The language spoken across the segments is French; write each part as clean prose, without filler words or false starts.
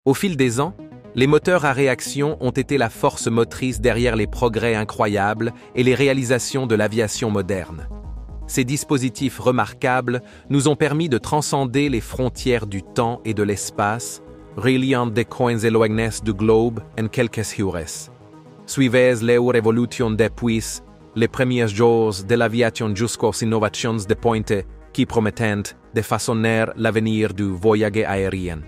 Au fil des ans, les moteurs à réaction ont été la force motrice derrière les progrès incroyables et les réalisations de l'aviation moderne. Ces dispositifs remarquables nous ont permis de transcender les frontières du temps et de l'espace, reliant des coins éloignés du globe en quelques heures. Suivez leur évolution depuis les premiers jours de l'aviation jusqu'aux innovations de pointe qui promettent de façonner l'avenir du voyage aérien.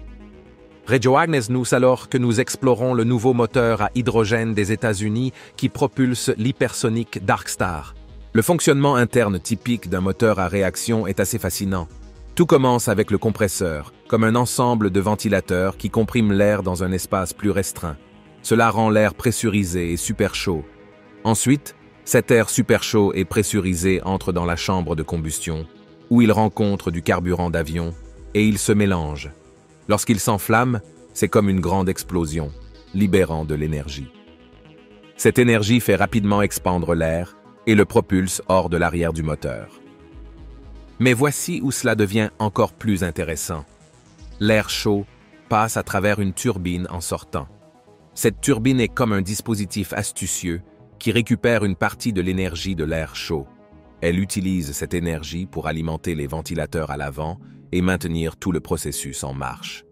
Rejoignez-nous alors que nous explorons le nouveau moteur à hydrogène des États-Unis qui propulse l'hypersonique Darkstar. Le fonctionnement interne typique d'un moteur à réaction est assez fascinant. Tout commence avec le compresseur, comme un ensemble de ventilateurs qui compriment l'air dans un espace plus restreint. Cela rend l'air pressurisé et super chaud. Ensuite, cet air super chaud et pressurisé entre dans la chambre de combustion, où il rencontre du carburant d'avion, et il se mélange. Lorsqu'il s'enflamme, c'est comme une grande explosion, libérant de l'énergie. Cette énergie fait rapidement expandre l'air et le propulse hors de l'arrière du moteur. Mais voici où cela devient encore plus intéressant. L'air chaud passe à travers une turbine en sortant. Cette turbine est comme un dispositif astucieux qui récupère une partie de l'énergie de l'air chaud. Elle utilise cette énergie pour alimenter les ventilateurs à l'avant et maintenir tout le processus en marche.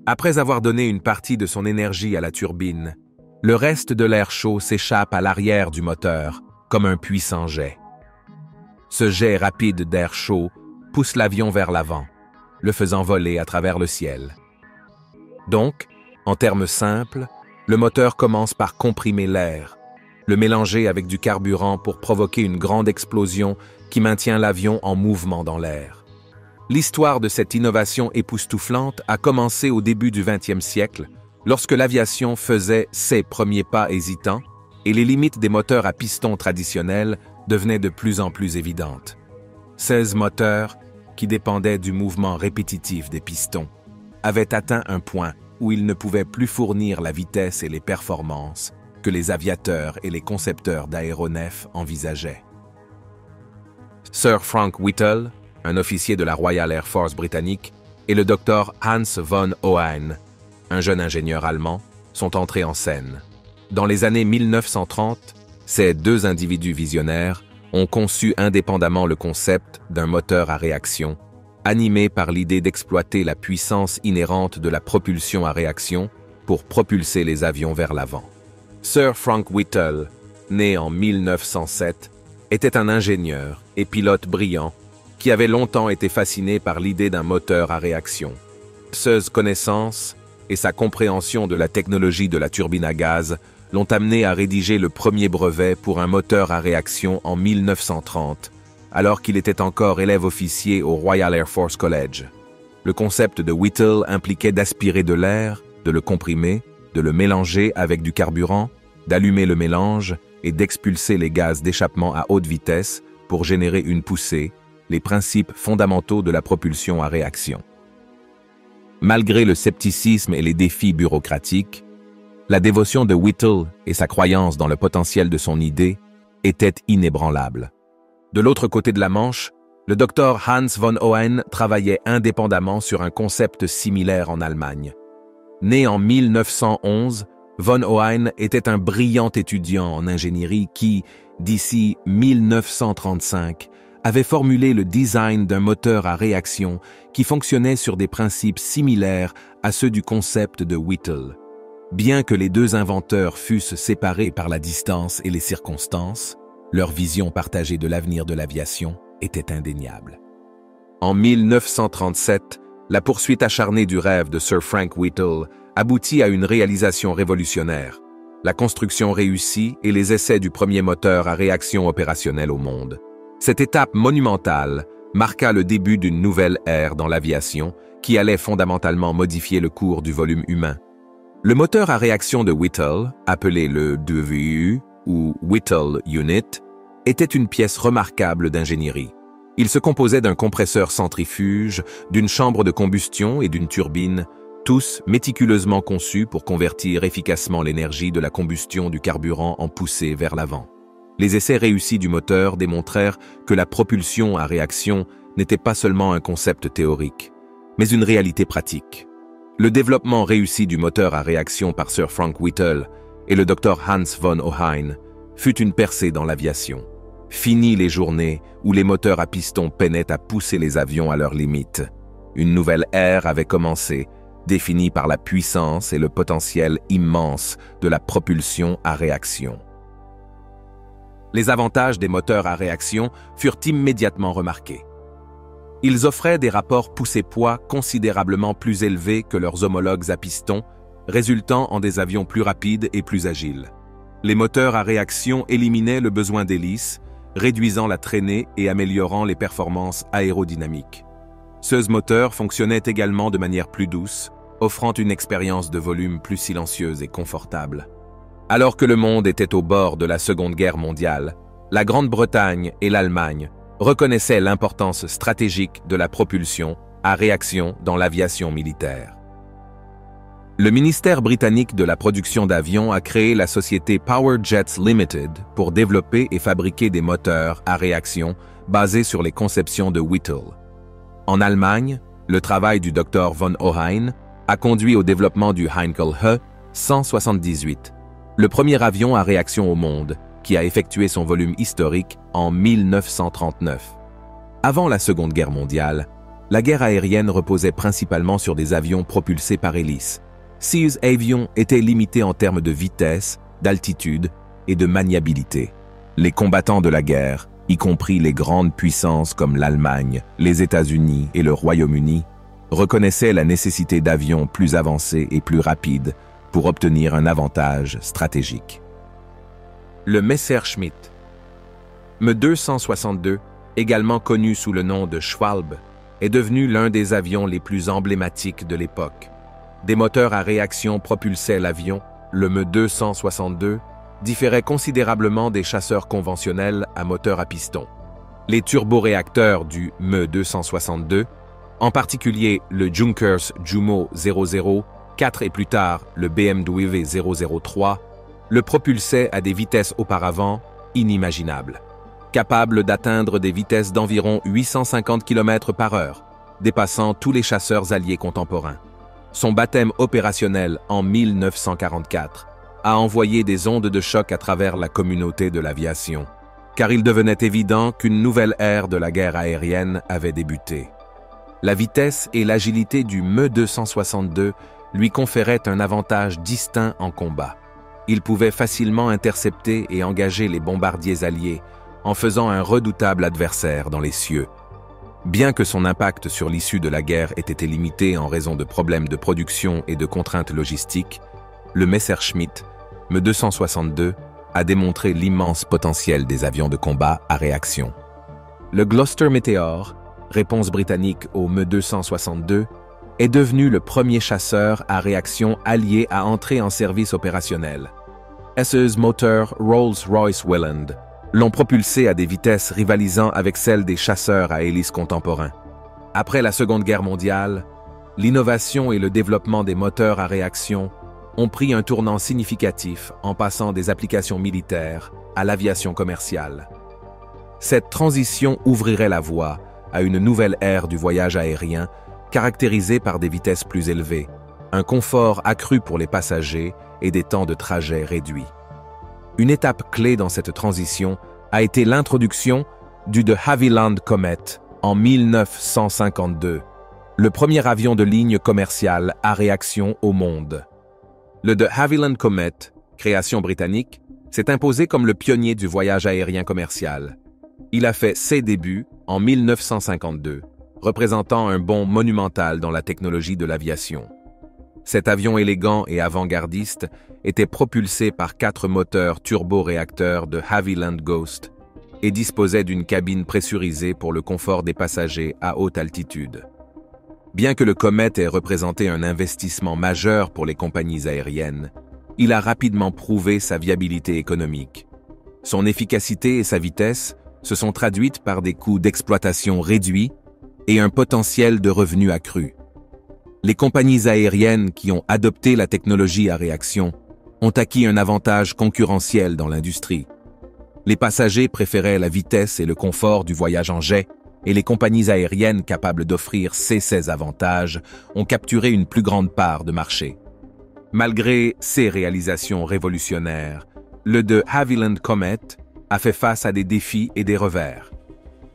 Après avoir donné une partie de son énergie à la turbine, le reste de l'air chaud s'échappe à l'arrière du moteur, comme un puissant jet. Ce jet rapide d'air chaud pousse l'avion vers l'avant, le faisant voler à travers le ciel. Donc, en termes simples, le moteur commence par comprimer l'air, le mélanger avec du carburant pour provoquer une grande explosion qui maintient l'avion en mouvement dans l'air. L'histoire de cette innovation époustouflante a commencé au début du XXe siècle, lorsque l'aviation faisait ses premiers pas hésitants et les limites des moteurs à piston traditionnels devenaient de plus en plus évidentes. 16 moteurs, qui dépendaient du mouvement répétitif des pistons, avaient atteint un point où ils ne pouvaient plus fournir la vitesse et les performances que les aviateurs et les concepteurs d'aéronefs envisageaient. Sir Frank Whittle, un officier de la Royal Air Force britannique, et le Dr Hans von Ohain, un jeune ingénieur allemand, sont entrés en scène. Dans les années 1930, ces deux individus visionnaires ont conçu indépendamment le concept d'un moteur à réaction, animé par l'idée d'exploiter la puissance inhérente de la propulsion à réaction pour propulser les avions vers l'avant. Sir Frank Whittle, né en 1907, était un ingénieur et pilote brillant qui avait longtemps été fasciné par l'idée d'un moteur à réaction. Ses connaissances et sa compréhension de la technologie de la turbine à gaz l'ont amené à rédiger le premier brevet pour un moteur à réaction en 1930, alors qu'il était encore élève officier au Royal Air Force College. Le concept de Whittle impliquait d'aspirer de l'air, de le comprimer, de le mélanger avec du carburant, d'allumer le mélange et d'expulser les gaz d'échappement à haute vitesse pour générer une poussée, les principes fondamentaux de la propulsion à réaction. Malgré le scepticisme et les défis bureaucratiques, la dévotion de Whittle et sa croyance dans le potentiel de son idée étaient inébranlables. De l'autre côté de la Manche, le Dr Hans von Ohain travaillait indépendamment sur un concept similaire en Allemagne. Né en 1911, von Ohain était un brillant étudiant en ingénierie qui, d'ici 1935, avait formulé le design d'un moteur à réaction qui fonctionnait sur des principes similaires à ceux du concept de Whittle. Bien que les deux inventeurs fussent séparés par la distance et les circonstances, leur vision partagée de l'avenir de l'aviation était indéniable. En 1937, la poursuite acharnée du rêve de Sir Frank Whittle aboutit à une réalisation révolutionnaire, la construction réussie et les essais du premier moteur à réaction opérationnelle au monde. Cette étape monumentale marqua le début d'une nouvelle ère dans l'aviation qui allait fondamentalement modifier le cours du volume humain. Le moteur à réaction de Whittle, appelé le DVU ou Whittle Unit, était une pièce remarquable d'ingénierie. Il se composait d'un compresseur centrifuge, d'une chambre de combustion et d'une turbine, tous méticuleusement conçus pour convertir efficacement l'énergie de la combustion du carburant en poussée vers l'avant. Les essais réussis du moteur démontrèrent que la propulsion à réaction n'était pas seulement un concept théorique, mais une réalité pratique. Le développement réussi du moteur à réaction par Sir Frank Whittle et le Dr Hans von Ohain fut une percée dans l'aviation. Fini les journées où les moteurs à piston peinaient à pousser les avions à leurs limites. Une nouvelle ère avait commencé, définie par la puissance et le potentiel immense de la propulsion à réaction. Les avantages des moteurs à réaction furent immédiatement remarqués. Ils offraient des rapports poussée-poids considérablement plus élevés que leurs homologues à piston, résultant en des avions plus rapides et plus agiles. Les moteurs à réaction éliminaient le besoin d'hélices, réduisant la traînée et améliorant les performances aérodynamiques. Ces moteurs fonctionnaient également de manière plus douce, offrant une expérience de volume plus silencieuse et confortable. Alors que le monde était au bord de la Seconde Guerre mondiale, la Grande-Bretagne et l'Allemagne reconnaissaient l'importance stratégique de la propulsion à réaction dans l'aviation militaire. Le ministère britannique de la production d'avions a créé la société Power Jets Limited pour développer et fabriquer des moteurs à réaction basés sur les conceptions de Whittle. En Allemagne, le travail du Dr von Ohain a conduit au développement du Heinkel He 178, le premier avion à réaction au monde, qui a effectué son volume historique en 1939. Avant la Seconde Guerre mondiale, la guerre aérienne reposait principalement sur des avions propulsés par hélice. Ces avions étaient limités en termes de vitesse, d'altitude et de maniabilité. Les combattants de la guerre, y compris les grandes puissances comme l'Allemagne, les États-Unis et le Royaume-Uni, reconnaissaient la nécessité d'avions plus avancés et plus rapides pour obtenir un avantage stratégique. Le Messerschmitt. Me 262, également connu sous le nom de Schwalbe, est devenu l'un des avions les plus emblématiques de l'époque. Des moteurs à réaction propulsaient l'avion. Le Me 262 différait considérablement des chasseurs conventionnels à moteur à piston. Les turboréacteurs du Me 262, en particulier le Junkers Jumo 00, 4 et plus tard le BMW 003, le propulsaient à des vitesses auparavant inimaginables, capables d'atteindre des vitesses d'environ 850 km/h, dépassant tous les chasseurs alliés contemporains. Son baptême opérationnel en 1944 a envoyé des ondes de choc à travers la communauté de l'aviation, car il devenait évident qu'une nouvelle ère de la guerre aérienne avait débuté. La vitesse et l'agilité du Me 262 lui conféraient un avantage distinct en combat. Il pouvait facilement intercepter et engager les bombardiers alliés en faisant un redoutable adversaire dans les cieux. Bien que son impact sur l'issue de la guerre ait été limité en raison de problèmes de production et de contraintes logistiques, le Messerschmitt Me 262 a démontré l'immense potentiel des avions de combat à réaction. Le Gloster Meteor, réponse britannique au Me 262, est devenu le premier chasseur à réaction allié à entrer en service opérationnel. SS Motor Rolls-Royce Welland l'ont propulsé à des vitesses rivalisant avec celles des chasseurs à hélice contemporains. Après la Seconde Guerre mondiale, l'innovation et le développement des moteurs à réaction ont pris un tournant significatif en passant des applications militaires à l'aviation commerciale. Cette transition ouvrirait la voie à une nouvelle ère du voyage aérien caractérisée par des vitesses plus élevées, un confort accru pour les passagers et des temps de trajet réduits. Une étape clé dans cette transition a été l'introduction du de Havilland Comet en 1952, le premier avion de ligne commerciale à réaction au monde. Le de Havilland Comet, création britannique, s'est imposé comme le pionnier du voyage aérien commercial. Il a fait ses débuts en 1952, représentant un bond monumental dans la technologie de l'aviation. Cet avion élégant et avant-gardiste était propulsé par 4 moteurs turboréacteurs de Havilland Ghost et disposait d'une cabine pressurisée pour le confort des passagers à haute altitude. Bien que le Comet ait représenté un investissement majeur pour les compagnies aériennes, il a rapidement prouvé sa viabilité économique. Son efficacité et sa vitesse se sont traduites par des coûts d'exploitation réduits et un potentiel de revenus accru. Les compagnies aériennes qui ont adopté la technologie à réaction ont acquis un avantage concurrentiel dans l'industrie. Les passagers préféraient la vitesse et le confort du voyage en jet, et les compagnies aériennes capables d'offrir ces avantages ont capturé une plus grande part de marché. Malgré ces réalisations révolutionnaires, le de Havilland Comet a fait face à des défis et des revers.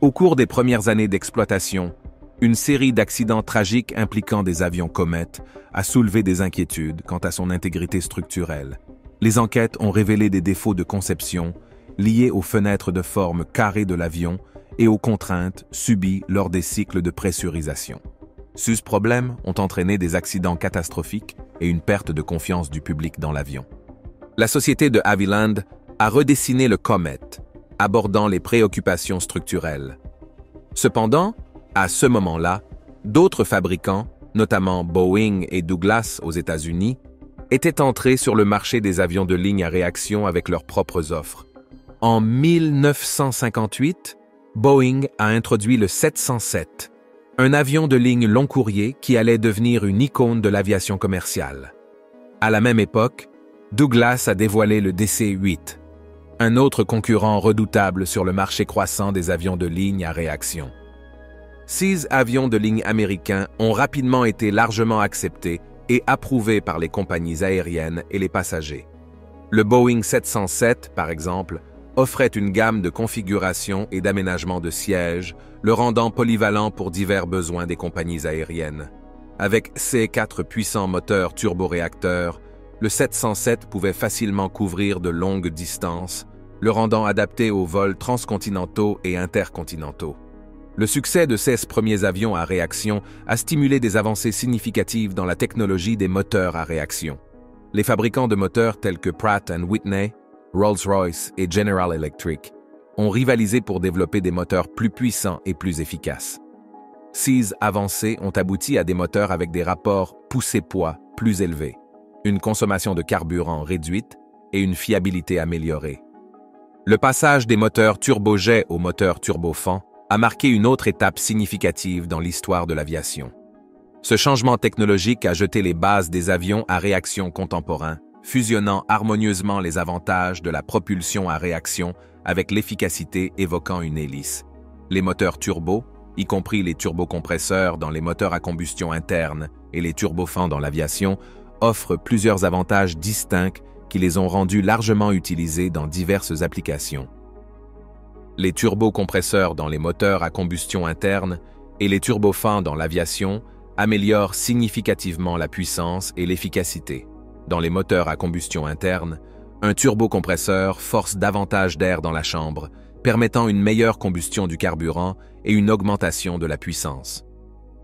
Au cours des premières années d'exploitation, une série d'accidents tragiques impliquant des avions Comet a soulevé des inquiétudes quant à son intégrité structurelle. Les enquêtes ont révélé des défauts de conception liés aux fenêtres de forme carrée de l'avion et aux contraintes subies lors des cycles de pressurisation. Ces problèmes ont entraîné des accidents catastrophiques et une perte de confiance du public dans l'avion. La société de Havilland a redessiné le Comet, abordant les préoccupations structurelles. Cependant, à ce moment-là, d'autres fabricants, notamment Boeing et Douglas aux États-Unis, étaient entrés sur le marché des avions de ligne à réaction avec leurs propres offres. En 1958, Boeing a introduit le 707, un avion de ligne long courrier qui allait devenir une icône de l'aviation commerciale. À la même époque, Douglas a dévoilé le DC-8, un autre concurrent redoutable sur le marché croissant des avions de ligne à réaction. Ces avions de ligne américains ont rapidement été largement acceptés et approuvés par les compagnies aériennes et les passagers. Le Boeing 707, par exemple, offrait une gamme de configurations et d'aménagements de sièges, le rendant polyvalent pour divers besoins des compagnies aériennes. Avec ses 4 puissants moteurs turboréacteurs, le 707 pouvait facilement couvrir de longues distances, le rendant adapté aux vols transcontinentaux et intercontinentaux. Le succès de ces premiers avions à réaction a stimulé des avancées significatives dans la technologie des moteurs à réaction. Les fabricants de moteurs tels que Pratt & Whitney, Rolls-Royce et General Electric ont rivalisé pour développer des moteurs plus puissants et plus efficaces. Ces avancées ont abouti à des moteurs avec des rapports poussée-poids plus élevés, une consommation de carburant réduite et une fiabilité améliorée. Le passage des moteurs turbojet aux moteurs turbofan a marqué une autre étape significative dans l'histoire de l'aviation. Ce changement technologique a jeté les bases des avions à réaction contemporains, fusionnant harmonieusement les avantages de la propulsion à réaction avec l'efficacité évoquant une hélice. Les moteurs turbo, y compris les turbocompresseurs dans les moteurs à combustion interne et les turbofans dans l'aviation, offrent plusieurs avantages distincts qui les ont rendus largement utilisés dans diverses applications. Les turbocompresseurs dans les moteurs à combustion interne et les turbofans dans l'aviation améliorent significativement la puissance et l'efficacité. Dans les moteurs à combustion interne, un turbocompresseur force davantage d'air dans la chambre, permettant une meilleure combustion du carburant et une augmentation de la puissance.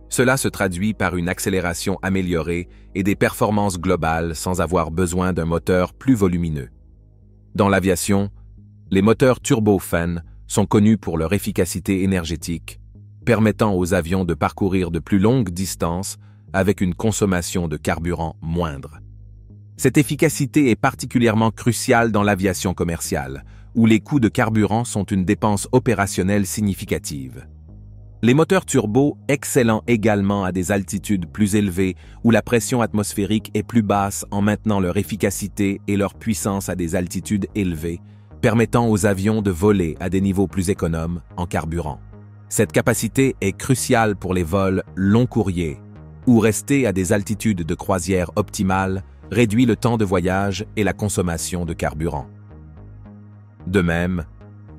Cela se traduit par une accélération améliorée et des performances globales sans avoir besoin d'un moteur plus volumineux. Dans l'aviation, les moteurs turbofan sont connus pour leur efficacité énergétique, permettant aux avions de parcourir de plus longues distances avec une consommation de carburant moindre. Cette efficacité est particulièrement cruciale dans l'aviation commerciale, où les coûts de carburant sont une dépense opérationnelle significative. Les moteurs turbo, excellents également à des altitudes plus élevées où la pression atmosphérique est plus basse en maintenant leur efficacité et leur puissance à des altitudes élevées, permettant aux avions de voler à des niveaux plus économes en carburant. Cette capacité est cruciale pour les vols long courriers, où rester à des altitudes de croisière optimales réduit le temps de voyage et la consommation de carburant. De même,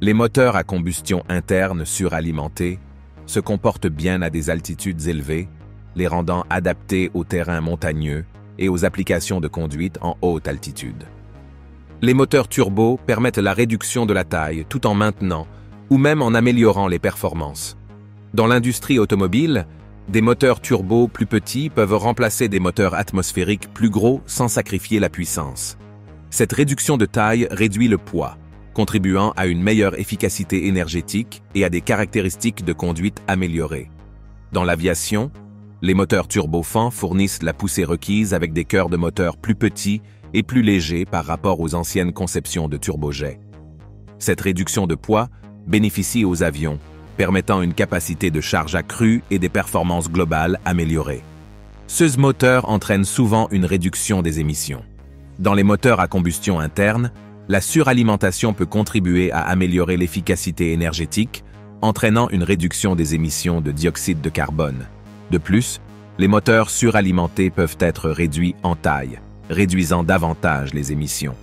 les moteurs à combustion interne suralimentés se comportent bien à des altitudes élevées, les rendant adaptés aux terrains montagneux et aux applications de conduite en haute altitude. Les moteurs turbo permettent la réduction de la taille tout en maintenant ou même en améliorant les performances. Dans l'industrie automobile, des moteurs turbo plus petits peuvent remplacer des moteurs atmosphériques plus gros sans sacrifier la puissance. Cette réduction de taille réduit le poids, contribuant à une meilleure efficacité énergétique et à des caractéristiques de conduite améliorées. Dans l'aviation, les moteurs turbofans fournissent la poussée requise avec des cœurs de moteur plus petits et plus légers par rapport aux anciennes conceptions de turbojets. Cette réduction de poids bénéficie aux avions, permettant une capacité de charge accrue et des performances globales améliorées. Ces moteurs entraînent souvent une réduction des émissions. Dans les moteurs à combustion interne, la suralimentation peut contribuer à améliorer l'efficacité énergétique, le rendant plus efficace. Cette efficacité est particulièrement cruciale dans l'aviation commerciale, où les coûts de carburant sont une dépense opérationnelle significative. entraînant une réduction des émissions de dioxyde de carbone. De plus, les moteurs suralimentés peuvent être réduits en taille, réduisant davantage les émissions.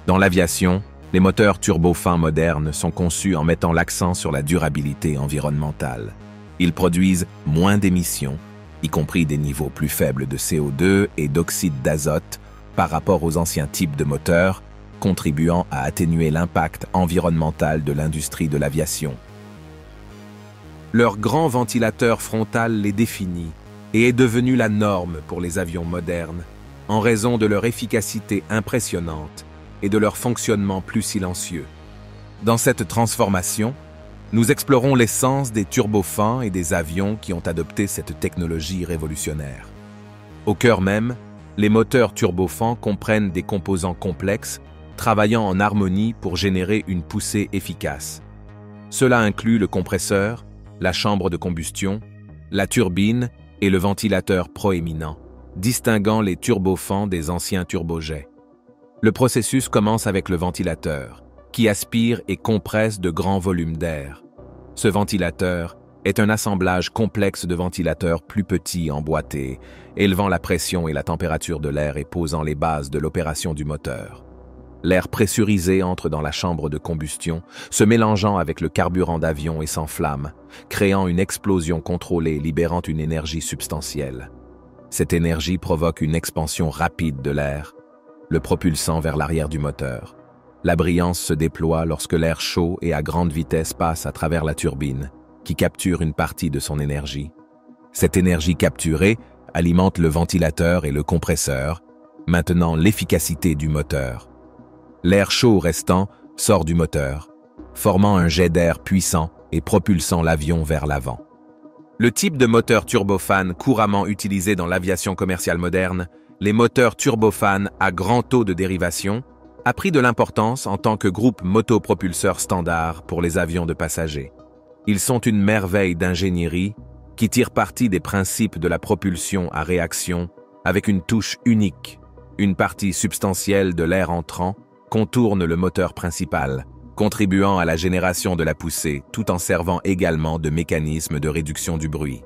Dans l'aviation, les moteurs turbofans modernes sont conçus en mettant l'accent sur la durabilité environnementale. Ils produisent moins d'émissions, y compris des niveaux plus faibles de CO2 et d'oxyde d'azote par rapport aux anciens types de moteurs, contribuant à atténuer l'impact environnemental de l'industrie de l'aviation. Leur grand ventilateur frontal les définit et est devenu la norme pour les avions modernes en raison de leur efficacité impressionnante et de leur fonctionnement plus silencieux. Dans cette transformation, nous explorons l'essence des turbofans et des avions qui ont adopté cette technologie révolutionnaire. Au cœur même, les moteurs turbofans comprennent des composants complexes travaillant en harmonie pour générer une poussée efficace. Cela inclut le compresseur, la chambre de combustion, la turbine et le ventilateur proéminent, distinguant les turbofans des anciens turbojets. Le processus commence avec le ventilateur, qui aspire et compresse de grands volumes d'air. Ce ventilateur est un assemblage complexe de ventilateurs plus petits emboîtés, élevant la pression et la température de l'air et posant les bases de l'opération du moteur. L'air pressurisé entre dans la chambre de combustion, se mélangeant avec le carburant d'avion et s'enflamme, créant une explosion contrôlée libérant une énergie substantielle. Cette énergie provoque une expansion rapide de l'air, le propulsant vers l'arrière du moteur. La brillance se déploie lorsque l'air chaud et à grande vitesse passe à travers la turbine, qui capture une partie de son énergie. Cette énergie capturée alimente le ventilateur et le compresseur, maintenant l'efficacité du moteur. L'air chaud restant sort du moteur, formant un jet d'air puissant et propulsant l'avion vers l'avant. Le type de moteur turbofan couramment utilisé dans l'aviation commerciale moderne, les moteurs turbofan à grand taux de dérivation, a pris de l'importance en tant que groupe motopropulseur standard pour les avions de passagers. Ils sont une merveille d'ingénierie qui tire parti des principes de la propulsion à réaction avec une touche unique. Une partie substantielle de l'air entrant contourne le moteur principal, contribuant à la génération de la poussée tout en servant également de mécanisme de réduction du bruit.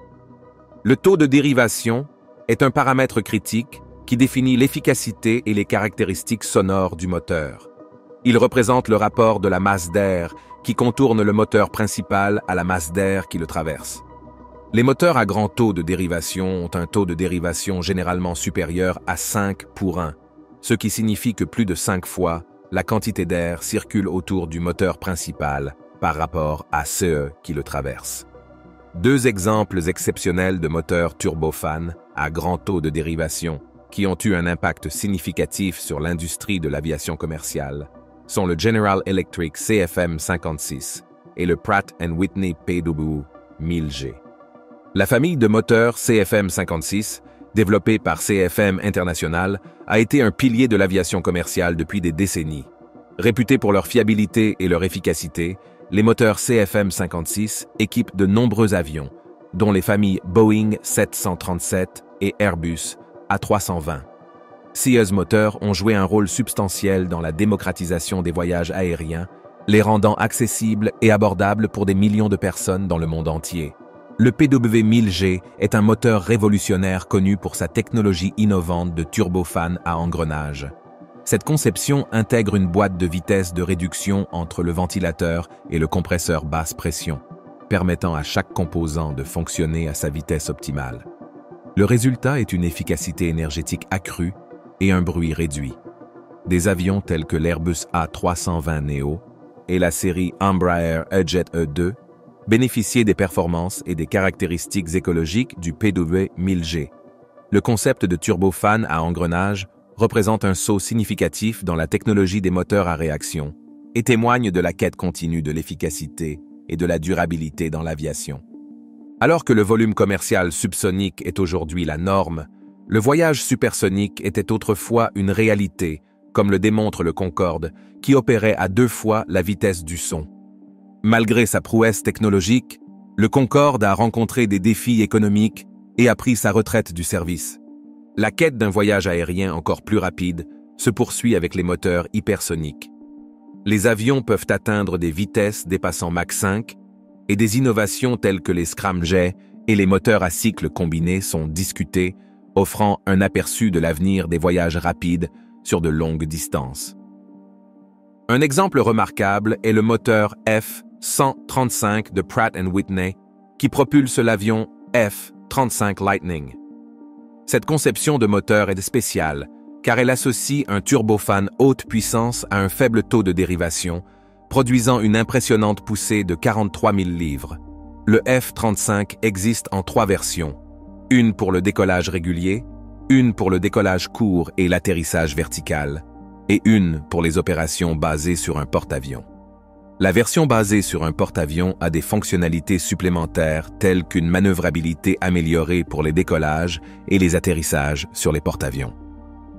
Le taux de dérivation est un paramètre critique qui définit l'efficacité et les caractéristiques sonores du moteur. Il représente le rapport de la masse d'air qui contourne le moteur principal à la masse d'air qui le traverse. Les moteurs à grand taux de dérivation ont un taux de dérivation généralement supérieur à 5 pour 1, ce qui signifie que plus de 5 fois la quantité d'air circule autour du moteur principal par rapport à ceux qui le traversent. Deux exemples exceptionnels de moteurs turbofan à grand taux de dérivation qui ont eu un impact significatif sur l'industrie de l'aviation commerciale sont le General Electric CFM56 et le Pratt & Whitney PW1000G. La famille de moteurs CFM56, développée par CFM International, a été un pilier de l'aviation commerciale depuis des décennies. Réputés pour leur fiabilité et leur efficacité, les moteurs CFM56 équipent de nombreux avions, dont les familles Boeing 737 et Airbus A320. Ces moteurs ont joué un rôle substantiel dans la démocratisation des voyages aériens, les rendant accessibles et abordables pour des millions de personnes dans le monde entier. Le PW1000G est un moteur révolutionnaire connu pour sa technologie innovante de turbofan à engrenage. Cette conception intègre une boîte de vitesse de réduction entre le ventilateur et le compresseur basse pression, permettant à chaque composant de fonctionner à sa vitesse optimale. Le résultat est une efficacité énergétique accrue et un bruit réduit. Des avions tels que l'Airbus A320neo et la série Embraer E-Jet E2 bénéficiaient des performances et des caractéristiques écologiques du PW1000G. Le concept de turbofan à engrenage représente un saut significatif dans la technologie des moteurs à réaction et témoigne de la quête continue de l'efficacité et de la durabilité dans l'aviation. Alors que le volume commercial subsonique est aujourd'hui la norme, le voyage supersonique était autrefois une réalité, comme le démontre le Concorde, qui opérait à 2 fois la vitesse du son. Malgré sa prouesse technologique, le Concorde a rencontré des défis économiques et a pris sa retraite du service. La quête d'un voyage aérien encore plus rapide se poursuit avec les moteurs hypersoniques. Les avions peuvent atteindre des vitesses dépassant Mach 5 et des innovations telles que les scramjets et les moteurs à cycle combiné sont discutées, offrant un aperçu de l'avenir des voyages rapides sur de longues distances. Un exemple remarquable est le moteur F-135 de Pratt & Whitney qui propulse l'avion F-35 Lightning. Cette conception de moteur est spéciale car elle associe un turbofan haute puissance à un faible taux de dérivation, produisant une impressionnante poussée de 43 000 livres. Le F-35 existe en 3 versions, une pour le décollage régulier, une pour le décollage court et l'atterrissage vertical, et une pour les opérations basées sur un porte-avions. La version basée sur un porte-avions a des fonctionnalités supplémentaires telles qu'une manœuvrabilité améliorée pour les décollages et les atterrissages sur les porte-avions.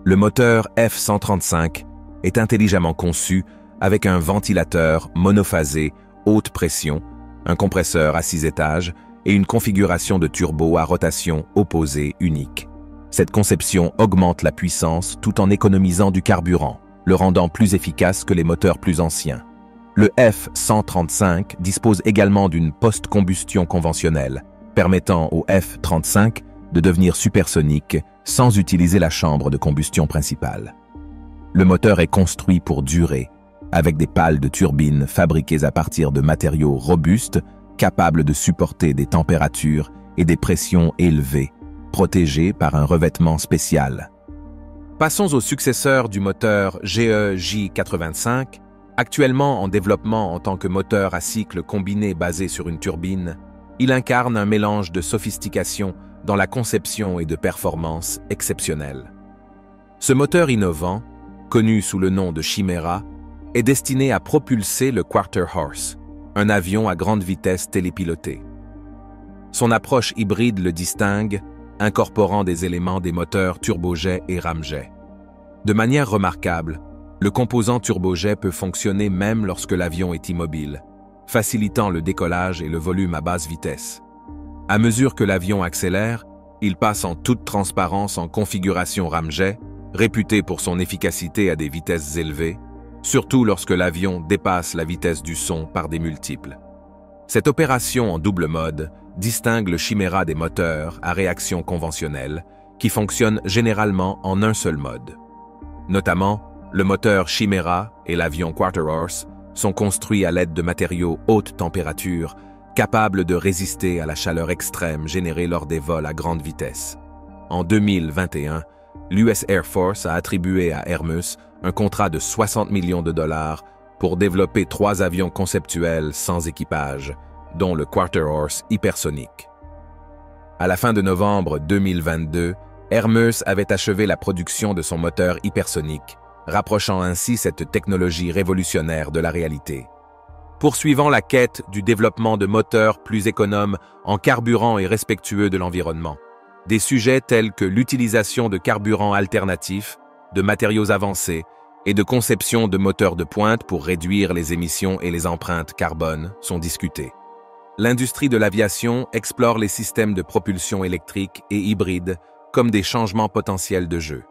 Le moteur F-135 est intelligemment conçu avec un ventilateur monophasé haute pression, un compresseur à 6 étages et une configuration de turbo à rotation opposée unique. Cette conception augmente la puissance tout en économisant du carburant, le rendant plus efficace que les moteurs plus anciens. Le F-135 dispose également d'une post-combustion conventionnelle, permettant au F-35 de devenir supersonique sans utiliser la chambre de combustion principale. Le moteur est construit pour durer, avec des pales de turbine fabriquées à partir de matériaux robustes, capables de supporter des températures et des pressions élevées, protégés par un revêtement spécial. Passons au successeur du moteur GE-J85, actuellement en développement en tant que moteur à cycle combiné basé sur une turbine. Il incarne un mélange de sophistication dans la conception et de performance exceptionnelle. Ce moteur innovant, connu sous le nom de Chimera, est destiné à propulser le Quarter Horse, un avion à grande vitesse télépiloté. Son approche hybride le distingue, incorporant des éléments des moteurs turbojet et ramjet. De manière remarquable, le composant turbojet peut fonctionner même lorsque l'avion est immobile, facilitant le décollage et le volume à basse vitesse. À mesure que l'avion accélère, il passe en toute transparence en configuration ramjet, réputé pour son efficacité à des vitesses élevées, surtout lorsque l'avion dépasse la vitesse du son par des multiples. Cette opération en double mode distingue le Chimera des moteurs à réaction conventionnelle, qui fonctionnent généralement en un seul mode. Notamment, le moteur Chimera et l'avion Quarter Horse sont construits à l'aide de matériaux haute température, capables de résister à la chaleur extrême générée lors des vols à grande vitesse. En 2021, l'US Air Force a attribué à Airbus un contrat de 60 millions de dollars pour développer 3 avions conceptuels sans équipage, dont le Quarter Horse hypersonique. À la fin de novembre 2022, Airbus avait achevé la production de son moteur hypersonique, rapprochant ainsi cette technologie révolutionnaire de la réalité. Poursuivant la quête du développement de moteurs plus économes en carburant et respectueux de l'environnement, des sujets tels que l'utilisation de carburants alternatifs, de matériaux avancés et de conception de moteurs de pointe pour réduire les émissions et les empreintes carbone sont discutés. L'industrie de l'aviation explore les systèmes de propulsion électrique et hybride comme des changements potentiels de jeu.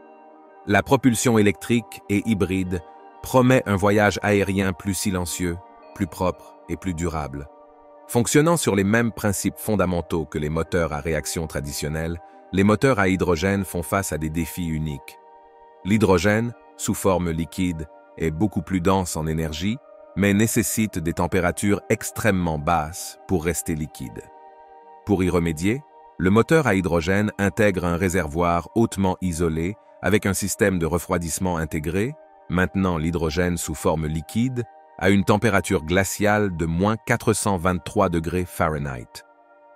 La propulsion électrique et hybride promet un voyage aérien plus silencieux, plus propre et plus durable. Fonctionnant sur les mêmes principes fondamentaux que les moteurs à réaction traditionnels, les moteurs à hydrogène font face à des défis uniques. L'hydrogène, sous forme liquide, est beaucoup plus dense en énergie, mais nécessite des températures extrêmement basses pour rester liquide. Pour y remédier, le moteur à hydrogène intègre un réservoir hautement isolé avec un système de refroidissement intégré, maintenant l'hydrogène sous forme liquide, à une température glaciale de moins 423 degrés Fahrenheit.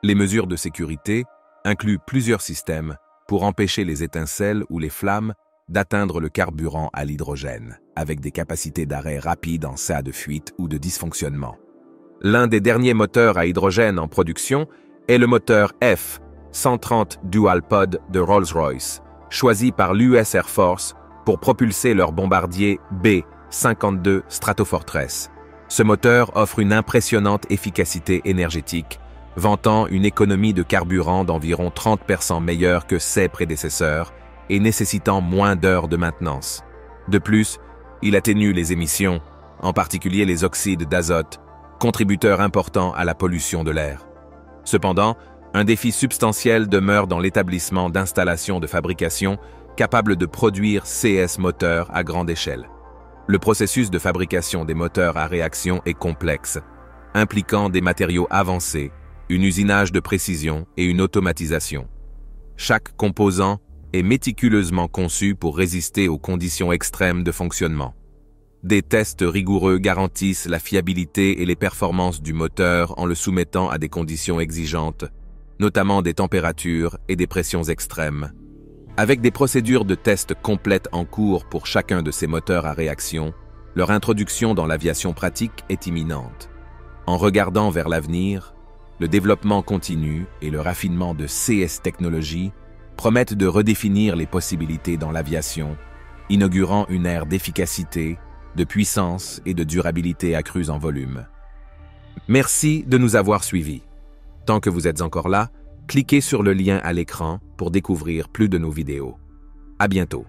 Les mesures de sécurité incluent plusieurs systèmes pour empêcher les étincelles ou les flammes d'atteindre le carburant à l'hydrogène, avec des capacités d'arrêt rapides en cas de fuite ou de dysfonctionnement. L'un des derniers moteurs à hydrogène en production est le moteur F-130 Dual Pod de Rolls-Royce, choisi par l'US Air Force pour propulser leur bombardier B-52 Stratofortress. Ce moteur offre une impressionnante efficacité énergétique, vantant une économie de carburant d'environ 30% meilleure que ses prédécesseurs et nécessitant moins d'heures de maintenance. De plus, il atténue les émissions, en particulier les oxydes d'azote, contributeur important à la pollution de l'air. Cependant, un défi substantiel demeure dans l'établissement d'installations de fabrication capables de produire CS moteurs à grande échelle. Le processus de fabrication des moteurs à réaction est complexe, impliquant des matériaux avancés, un usinage de précision et une automatisation. Chaque composant est méticuleusement conçu pour résister aux conditions extrêmes de fonctionnement. Des tests rigoureux garantissent la fiabilité et les performances du moteur en le soumettant à des conditions exigeantes, notamment des températures et des pressions extrêmes. Avec des procédures de test complètes en cours pour chacun de ces moteurs à réaction, leur introduction dans l'aviation pratique est imminente. En regardant vers l'avenir, le développement continu et le raffinement de CS technologies promettent de redéfinir les possibilités dans l'aviation, inaugurant une ère d'efficacité, de puissance et de durabilité accrues en volume. Merci de nous avoir suivis. Tant que vous êtes encore là, cliquez sur le lien à l'écran pour découvrir plus de nos vidéos. À bientôt.